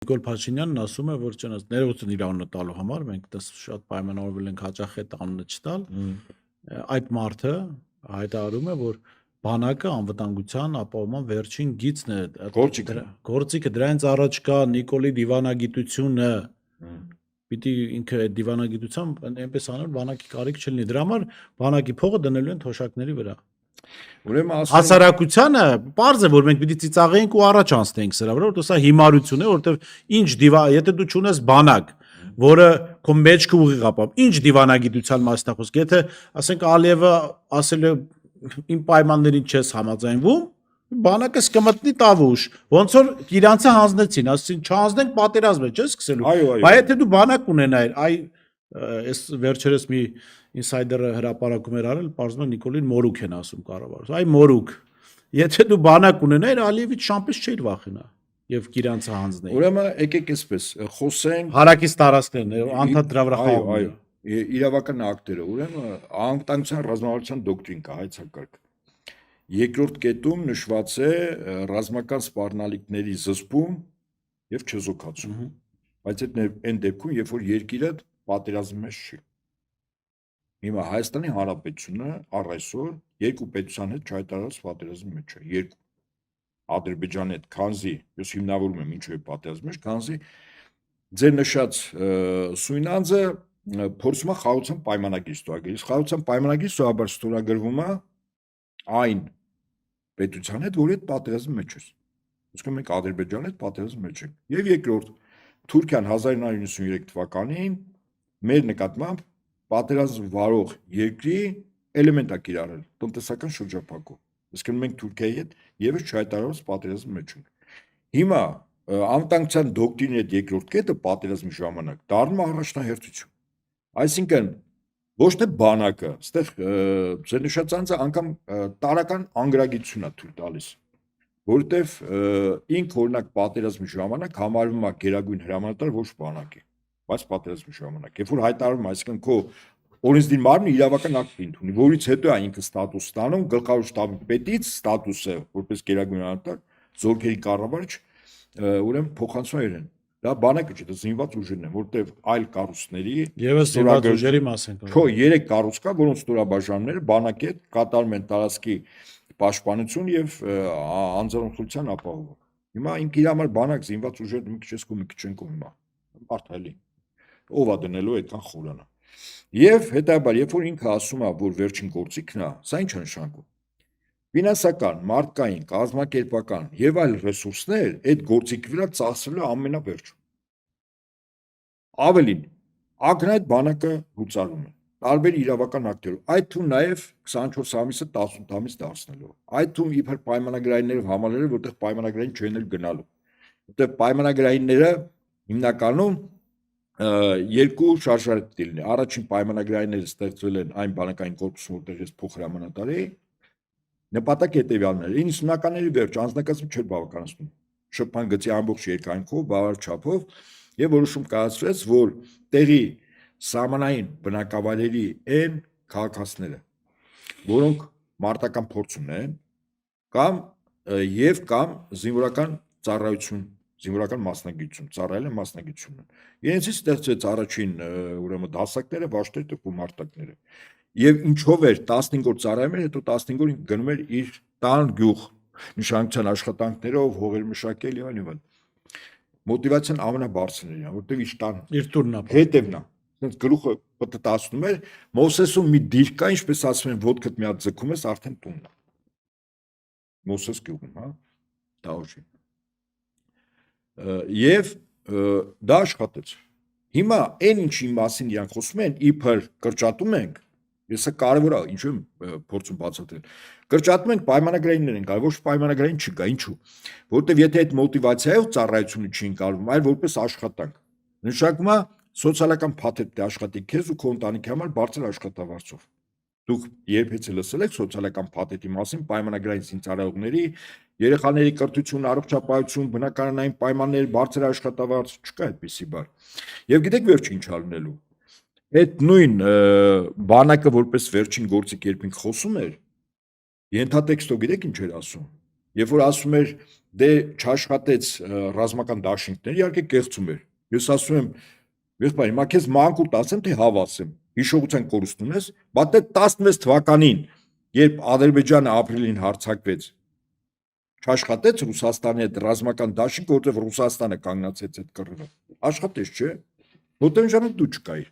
Նիկոլ Փաշինյանն ասում է, որ չնայած ներողություն իր անունը տալու համար մենք դες շատ պայմանավորվել ենք հաճախ այդ անունը չտալ, այդ մարդը հայտարարում է, որ բանակը անվտանգության ապահովման վերջին գիծն է, գործիքը դրանից առաջ կա Նիկոլի դիվանագիտությունը, պիտի ինքը այդ դիվանագիտությամբ այնպես անել, բանակի կարիք չլինի, դրա համար բանակի փողը դնելու են թոշակների վրա։ Հասարակությանը պարզ է, որ մենք պիտի ծիծաղենք ու առաջ անցնենք սրա վրա, որտեղ սա հիմարություն է, որտեղ ինչ եթե դու չունես բանակ, որը քո մեջքը ուղիղ ապավ, ինչ դիվանագիտության մասն է խոսք, եթե ասենք Ալիևը ասել է իմ պայմաններին չես համաձայնվում, բանակը սկմտնի տավուշ, ոնց որ իրանցը հանձնեցին, ասեցին չհանձնենք պատերազմ է, չէ՞ սկսելու։ Բայց եթե դու բանակ ունենայիր, այս վերջերս մի ինսայդերը հրապարակում էր արել, պարզվում է Նիկոլին մորուք են ասում կառավարությունը։ Այ մորուք։ Եթե դու բանակ ունենայիր, Ալիևից շամպես չէիր վախենա եւ Կիրանցը հանձնեի։ Ուրեմն եկեք այսպես խոսենք հարակից տարածքներն, անդադ դրա վրա խաղում։ Այո, իրավական ակտերը, ուրեմն անվտանգության ռազմավարության դոկտրին կա, հայցակարգ։ Երկրորդ կետում նշված է ռազմական սպառնալիքների զսպում եւ չեզոքացում։ Բայց այն դեպքում, երբ որ երկիրը պատերազմի մեջ չի։ Հիմա Հայաստանի Հանրապետությունը առ այսօր երկու պետության հետ չհայտարարած պատերազմի մեջ է, երկու Ադրբեջանի հետ, քանզի ես հիմնավորում եմ ինչու է պատերազմի մեջ, քանզի ձեր նշած Սույնանձը փորձում է խաղաղության պայմանագիր ստորագրել։ Խաղաղության պայմանագիր սովորաբար ստորագրվում է այն պետության հետ, որի հետ պատերազմի մեջ է։ Իսկ մենք Ադրբեջանի հետ պատերազմի մեջ ենք։ Եվ երկրորդ Թուրքիան 1993 թվականին մեր նկատմամբ պատերազմ վարող երկրի էլեմենտ է կիրառել տնտեսական շրջափակում։ Իսկ մենք Թուրքիայի հետ եւս չհայտարարված պատերազմի մեջ ենք։ Հիմա անվտանգության դոկտրինի հետ երկրորդ կետը պատերազմի ժամանակ դառնում է առաջնահերթություն։ Այսինքն ոչ թե բանակը, այստեղ ձեր նշած անձը անգամ տարական անգրագիտություն է թույլ տալիս, որովհետև ինք օրինակ պատերազմի ժամանակ համարվում է գերագույն հրամանատար ոչ բանակի, բայց պատերազմի ժամանակ։ Երբ որ հայտարարում, այսինքն քո օրենսդիր մարմինը իրավական ակտ ընդունի, որից հետո է ինքը ստատուս ստանում, գլխավոր շտաբի պետից ստատուսը որպես գերագույն հրամանատար, զորքերի կառավարիչ, ուրեմն փոխանցում են։ Դա բանակը չէ, դա զինված ուժերն են, որտեղ այլ կառույցների եւս զինված ուժերի մաս են։ Քո 3 կառույց կա, որոնց ստորաբաժանումները բանակի հետ կատարում են տարածքի պաշտպանություն եւ անձեռնորդության ապահովում։ Հիմա ինքը իր համար բանակ զինված ուժեր մի քիչ էս կողմ մի քիչ են կողմ հիմա։ Բարթալի։ Ով է դնելու այդքան խորանը։ Եվ հետաբար, երբ որ ինքը ասում է, որ վերջին գործիքն է, սա ինչ է նշանակում։ Ֆինանսական, մարդկային, կազմակերպական եւ այլ ռեսուրսներ այդ գործիքի վրա ծախսելու ամենավերջում։ Ավելին, ակնհայտ բանակը լուծարում է տարբեր իրավական ակտերով, այդ թվում նաեւ 24 ամիսը 18 ամիս դարձնելով, այդ թվում իբր պայմանագրայիններով համալրել, որտեղ պայմանագրային չեն էլ գնալու, որտեղ պայմանագրայինները հիմնականում երկու շարժարետ դիլնի։ Առաջին պայմանագրայինները ստեղծվել են այն բանակային կորպուսում, որտեղ ես փոխհրամանատար էի, նպատակը հետևյալն էր, 90-ականների վերջ անձնակազմը չէր բավականացնում, շփման գծի ամբողջ երկայնքով, բավարար չափով, եւ որոշում կայացրեց, որ տեղի սահմանային բնակավայրերի այն քաղաքացիները, որոնք մարտական փորձ ունեն, կամ զինվորական ծառայություն, զինվորական մասնագիտություն, ծառայել են մասնագիտություն։ Իրենցից ստեղծեց առաջին ուրեմն դասակները, վաշտերը ու մարտակները։ Եվ ինչով էր 15 օր ծառայում էր, հետո 15 օր գնում էր իր տան գյուղ նշանակության աշխատանքներով, հողեր մշակել եւ այլն։ Մոտիվացիան ամենաբարձրն էր, որտեղ իր տան իր տունն է, հետևն է։ Այսինքն գլուխը պտտացնում էր, Մոսեսում մի դիրք կա, ինչպես ասում են, ոտքդ մի հատ ձգում ես, արդեն տունն է։ Մոսես գյուղում, հա, դա ուժի։ Եվ դա աշխատեց։ Հիմա այն ինչի մասին իրանք խոսում են, իբր կրճատում ենք, Եսը կարևոր է, ինչու եմ փորձում բացատրել։ Կրճատում ենք պայմանագրայիններ են գալ, ոչ պայմանագրային չկա, ինչու։ Որովհետև եթե այդ մոտիվացիայով ծառայությունը չի ընկալվում, այլ որպես աշխատանք, նշանակում է սոցիալական փաթեթ աշխատի քեզ ու քո ընտանիքի համար բարձր աշխատավարձով։ Դուք երբեցե լսել եք սոցիալական փաթեթի մասին պայմանագրային զինծառայողների, երեխաների կրթություն, առողջապահություն, բնակարանային պայմաններ, բարձր աշխատավարձ, չկա այդպիսի բան։ Եվ գիտեք վերջին ինչ ալնելու։ Այդ նույն բանակը որպես վերջին գործիք երբ ինք խոսում էր, ենթատեքստով գիտեք ինչ էր ասում։ Երբ որ ասում էր դե չաշխատեց ռազմական դաշինքներ, իհարկե կեղծում էր։ Ես ասում եմ, եղբայր, հիմա քեզ մանկուտ ասեմ, թե հավասեմ։ Հիշողության կորուստ ունես, բայց դե 16 թվականին, երբ Ադրբեջանը ապրիլին հարձակվեց, չաշխատեց Ռուսաստանի հետ ռազմական դաշինք, որտեղ Ռուսաստանը կանգնացեց այդ կռվը։ Աշխատեց, չէ՞։ Որտեղ ժամանակ դու չկայիր։